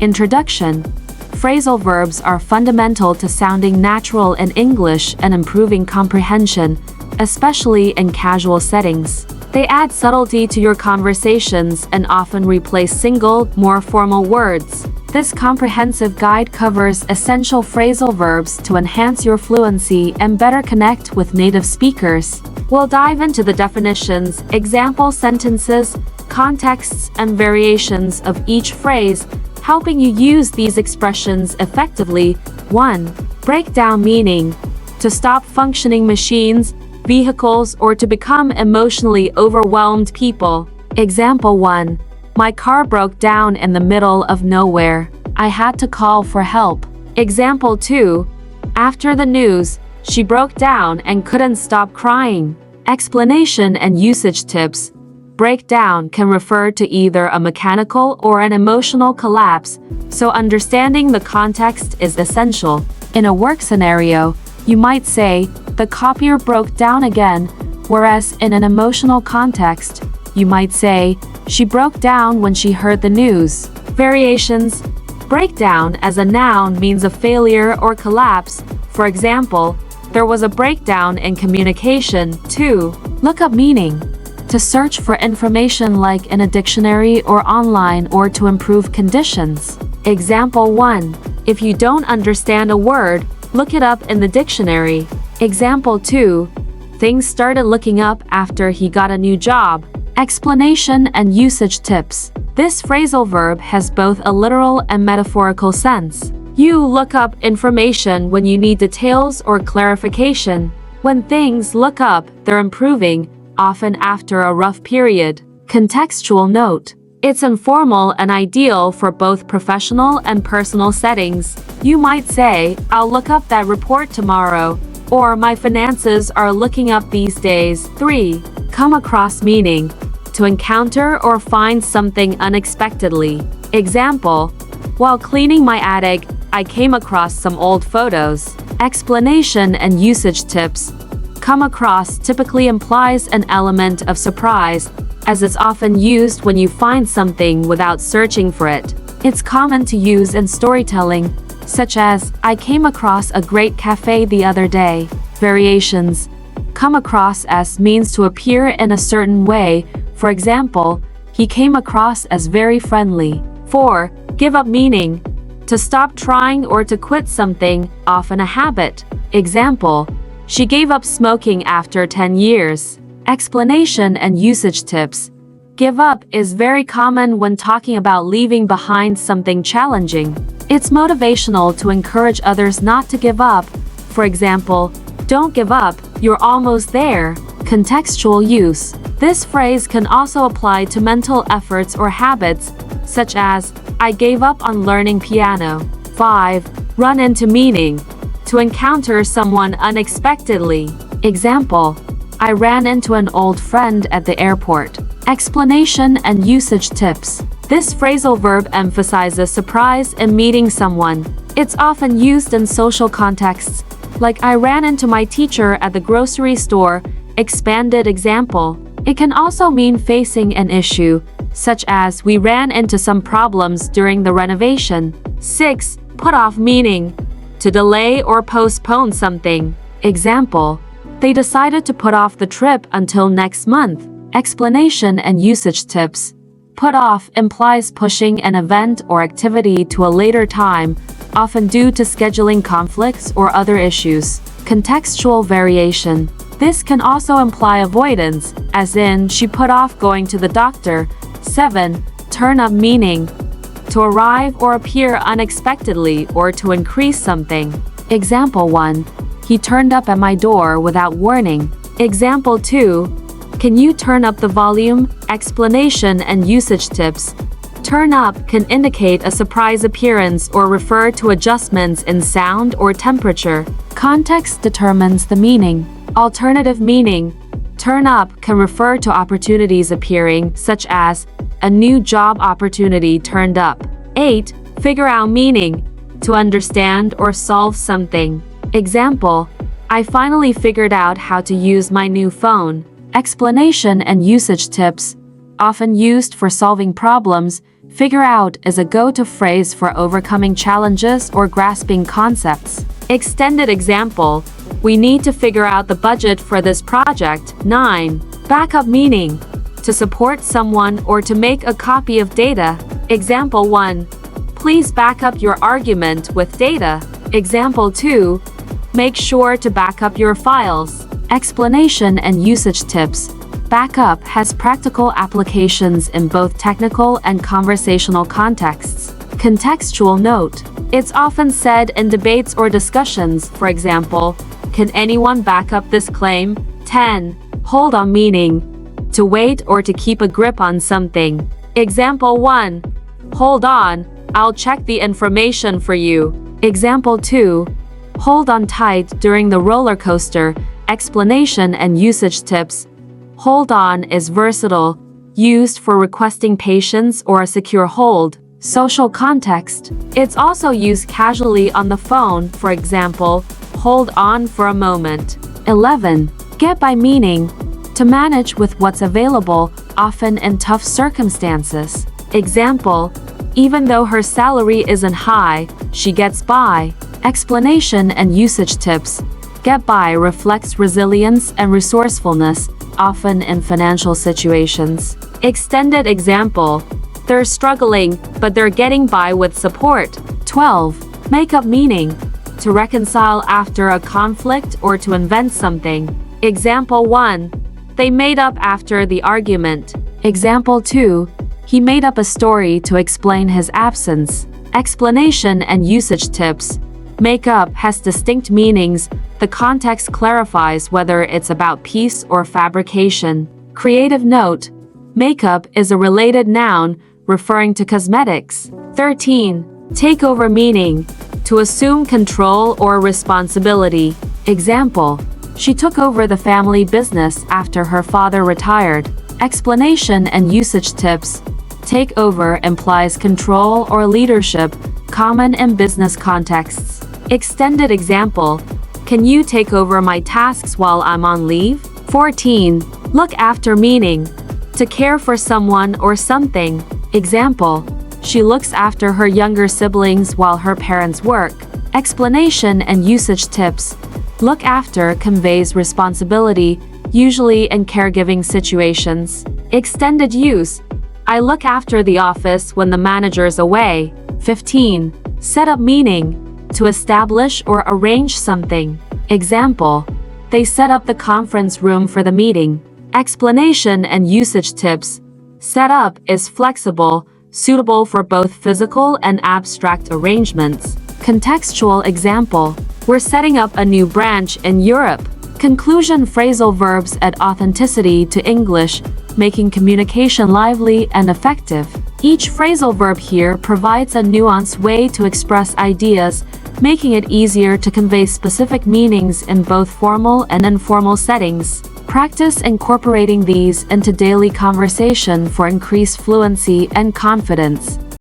Introduction. Phrasal verbs are fundamental to sounding natural in English and improving comprehension, especially in casual settings. They add subtlety to your conversations and often replace single, more formal words. This comprehensive guide covers essential phrasal verbs to enhance your fluency and better connect with native speakers. We'll dive into the definitions, example sentences, contexts, and variations of each phrase, helping you use these expressions effectively. 1. Breakdown meaning. To stop functioning machines, vehicles, or to become emotionally overwhelmed people. Example 1. My car broke down in the middle of nowhere. I had to call for help. Example 2. After the news, she broke down and couldn't stop crying. Explanation and usage tips. Breakdown can refer to either a mechanical or an emotional collapse, so understanding the context is essential. In a work scenario, you might say, the copier broke down again, whereas in an emotional context, you might say, she broke down when she heard the news. Variations. Breakdown as a noun means a failure or collapse. For example, there was a breakdown in communication. 2. Look up meaning. To search for information like in a dictionary or online or to improve conditions. Example 1. If you don't understand a word, look it up in the dictionary. Example 2. Things started looking up after he got a new job. Explanation and usage tips. This phrasal verb has both a literal and metaphorical sense. You look up information when you need details or clarification. When things look up, they're improving, often after a rough period. Contextual note. It's informal and ideal for both professional and personal settings. You might say, I'll look up that report tomorrow, or my finances are looking up these days. 3. Come across meaning. To encounter or find something unexpectedly. Example, while cleaning my attic, I came across some old photos. Explanation and usage tips. Come across typically implies an element of surprise, as it's often used when you find something without searching for it. It's common to use in storytelling, such as, I came across a great cafe the other day. Variations. Come across as means to appear in a certain way. For example, he came across as very friendly. 4. Give up meaning. To stop trying or to quit something, often a habit. Example, she gave up smoking after 10 years. Explanation and usage tips. Give up is very common when talking about leaving behind something challenging. It's motivational to encourage others not to give up. For example, don't give up, you're almost there. Contextual use. This phrase can also apply to mental efforts or habits, such as, I gave up on learning piano. 5. Run into meaning. To encounter someone unexpectedly. Example, I ran into an old friend at the airport. Explanation and usage tips. This phrasal verb emphasizes surprise in meeting someone. It's often used in social contexts, like I ran into my teacher at the grocery store. Expanded example. It can also mean facing an issue, such as we ran into some problems during the renovation. 6. Put off meaning. To delay or postpone something. Example, they decided to put off the trip until next month. Explanation and usage tips. Put off implies pushing an event or activity to a later time, often due to scheduling conflicts or other issues. Contextual variation. This can also imply avoidance, as in, she put off going to the doctor. 7. Turn up meaning. To arrive or appear unexpectedly or to increase something. Example 1. He turned up at my door without warning. Example 2. Can you turn up the volume? Explanation and usage tips. Turn up can indicate a surprise appearance or refer to adjustments in sound or temperature. Context determines the meaning. Alternative meaning. Turn up can refer to opportunities appearing, such as, a new job opportunity turned up. 8. Figure out meaning. To understand or solve something. Example, I finally figured out how to use my new phone. Explanation and usage tips. Often used for solving problems, Figure out is a go-to phrase for overcoming challenges or grasping concepts. Extended example: we need to figure out the budget for this project. 9. Backup meaning: to support someone or to make a copy of data. Example 1. Please back up your argument with data. Example 2. Make sure to back up your files. Explanation and usage tips. Backup has practical applications in both technical and conversational contexts. Contextual note: it's often said in debates or discussions, for example, can anyone back up this claim? 10. Hold on meaning: to wait or to keep a grip on something. Example 1. Hold on, I'll check the information for you. Example 2. Hold on tight during the roller coaster. Explanation and usage tips. Hold on is versatile, used for requesting patience or a secure hold. Social context: it's also used casually on the phone, for example, hold on for a moment. 11. Get by meaning: to manage with what's available, often in tough circumstances. Example: even though her salary isn't high, she gets by. Explanation and usage tips. Get by reflects resilience and resourcefulness, often in financial situations. Extended example: they're struggling, but they're getting by with support. 12. Make up meaning: to reconcile after a conflict or to invent something. Example 1. They made up after the argument. Example 2. He made up a story to explain his absence. Explanation and usage tips. Make up has distinct meanings. The context clarifies whether it's about piece or fabrication. Creative note: makeup is a related noun referring to cosmetics. 13. Takeover meaning: to assume control or responsibility. Example: she took over the family business after her father retired. Explanation and usage tips. Take over implies control or leadership, common in business contexts. Extended example: can you take over my tasks while I'm on leave? 14. Look after meaning: to care for someone or something. Example: she looks after her younger siblings while her parents work. Explanation and usage tips. Look after conveys responsibility, usually in caregiving situations. Extended use: I look after the office when the manager's away. 15. Set up meaning: to establish or arrange something. Example: they set up the conference room for the meeting. Explanation and usage tips. Set up is flexible, suitable for both physical and abstract arrangements. Contextual example: we're setting up a new branch in Europe. Conclusion: phrasal verbs add authenticity to English, making communication lively and effective. Each phrasal verb here provides a nuanced way to express ideas, making it easier to convey specific meanings in both formal and informal settings. Practice incorporating these into daily conversation for increased fluency and confidence.